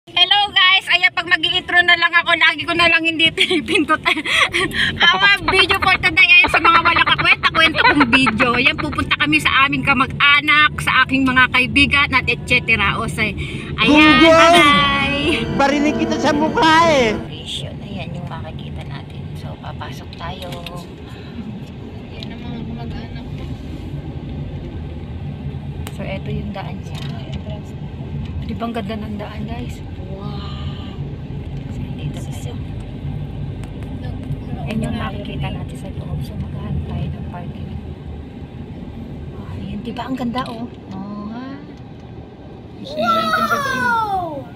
Hello guys, ayan pag mag-i-intro na lang ako, lagi ko na lang hindi pinipindot. Video for today ay sa mga walang kakwenta-kwenta kong video. Ayan, pupunta kami sa aming kamag-anak, sa aking mga kaibigan at etc. O say, ayan, hi! Barinig kita sa mukha eh. Ayan yung makikita natin. So, papasok tayo. Ayan ang mga kamag-anak ko. So, eto yung daan niya. Di ba ang ganda ng daan, guys? Wow! So, dito tayo. Yan yung makikita natin sa loob. So, maghahantay ng parking. Oh, ayan. Di ba ang ganda, oh? Oh, ha? Wow!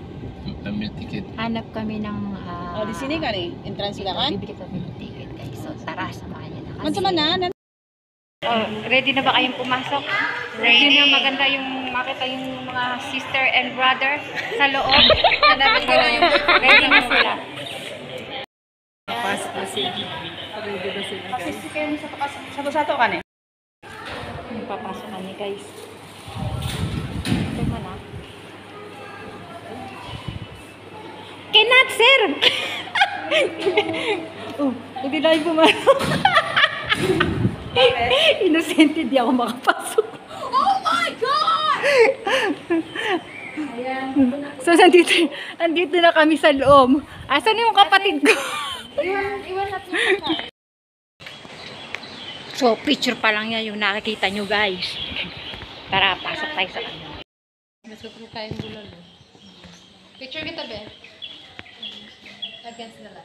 Ambil tiket. Hanap kami ng... Oh, di sini ka ni? Entrance sila kan? Bibili kami ng ticket, guys. So, tara, samahan niyo na. Man sama na. Oh, ready na ba kayong pumasok? Ready na, maganda yung makita yung mga sister and brother sa loob. Hanapin ko na yung ready na sila. Pasok na sila. Ready na sila. Kasi kayo sa kan eh. Papasok kami, guys. Ito man ah. Cannot, sir! Oh, hindi na yung pumasok. Innocente, di ako makapasok. Oh my God! So, nandito na kami sa loob. Asan yung kapatid ko? Iwan natin. So, picture pa lang yan yung nakikita nyo, guys. Tara, pasok tayo sa kanila. Mas ko tayong bulalo. Picture kita be. Against na lang.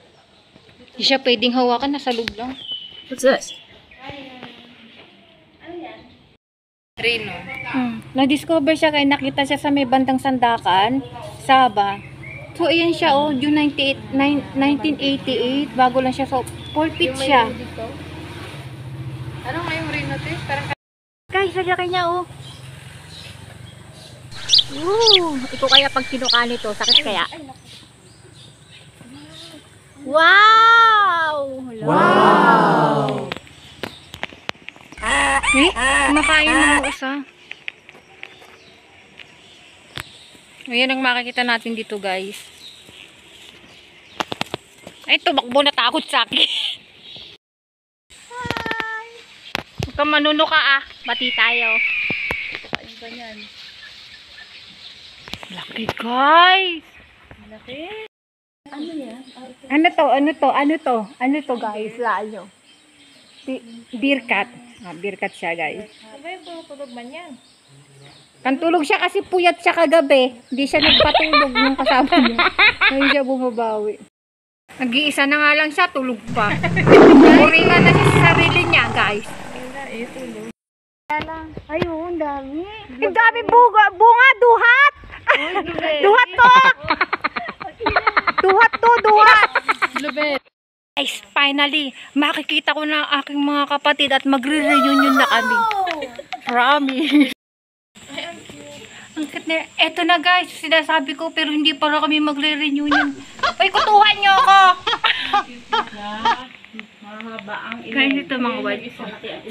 Hindi siya pwedeng hawakan, nasa loob lang. What's this? Rino. Na-discover siya kaya nakita siya sa may bandang Sandakan, Saba. So, ayan siya, oh, June 1988. Bago lang siya. So, 4 feet siya. Ano nga yung Rino te? Parang Guys, lagyan niya, oh. Woo! Ito kaya pag kinuka nito, sakit kaya? Wow! Wow! Eh, kumakain ng isa. Ayan ang makikita natin dito, guys. Ay, tumakbo na takot sa akin. Hi! Huwag kang manuno ka ah. Bati tayo. kain ka niyan. Laki, guys! Malaki. Ano to, guys? Lalo. Beer cat. Beer cat siya, guys. Ano yung pupulog man yan? Kantulog siya kasi puyat siya kagabi. Hindi siya nagpatulog nung kasama niya. Ngayon siya bumabawi. Nag-iisa na nga lang siya, tulog pa. Uringan na siya sa sarili niya, guys. Ay, oo, ang dami. Ang dami bunga, duhat! Duhat to! Duhat! Lubet. Guys, finally, makikita ko na ang aking mga kapatid at magre-reunion na kami. Promise. Ang cute na. Eto na guys, sinasabi ko pero hindi para kami magre-reunion. Uy, kutuhan nyo ako! Guys, ito mga white.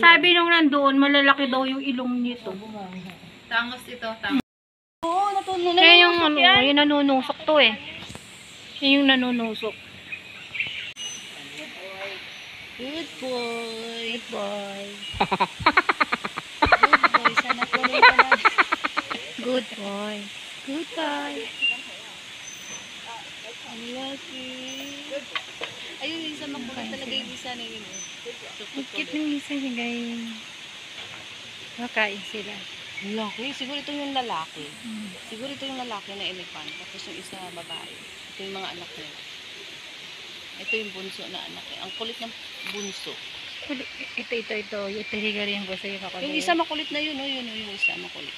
Sabi nung nandoon, malalaki daw yung ilong nito. Tangos ito. Oo, natuloy na. Kaya yung, yung nanunusok to eh. Yung nanunusok. Good boy. Good boy. Good boy. Sana po rin ka na. Good boy. Good boy. Ang lucky. Ayun, yung isa makulat talaga yung isa na yun. Ang cute ng isa niya guys. Makain sila. Ang laki. Siguro ito yung lalaki. Siguro ito yung lalaki na elephant. Tapos yung isa babae. Ito yung mga anak niya. Ito yung bunso na anak niya. Ang kulit ng bunso. Ito. Yung tirigarin ko sa'yo kapatid. Yung isa makulit na yun. Yun yung isa makulit.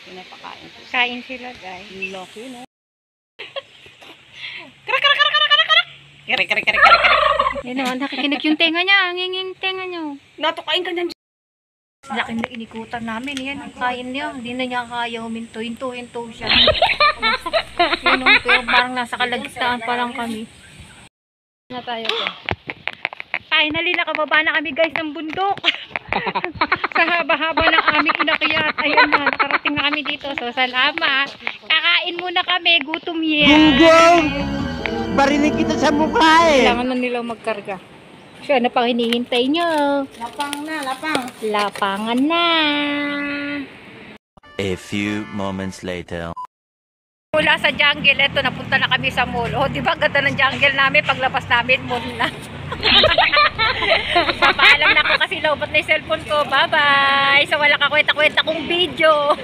Pinapakain ko. Kain sila guys. Ang laki no? Yan o, nakikinig yung tenga niya. Ang hinging tenga niya. Natukain ka niyan. Laki na inikutan namin. Yan, ang kain niya. Hindi na niya kaya huminto. Hinto siya. Yan o, pero parang nasa kalagitnaan pa lang kami. Na tayo ko. Finally, nakababa na kami guys ng bundok. Sa haba-haba ng aming inakyat. Ayan na, nakarating na kami namin dito. So, salamat. Kakain muna kami. Gutom yan. Gunggong! Barinig kita sa mukha eh. Kailangan na nila magkarga. So, ano pang hinihintay nyo? Lapang na, lapang. Lapangan na. A few moments later. Mula sa jungle, eto, napunta na kami sa mall. O, di ba, ganda ng jungle namin. Paglabas namin, mall na. Papaalam na ako kasi lobat na yung cellphone ko. Bye-bye! Sa wala kakwenta-kwenta kong video.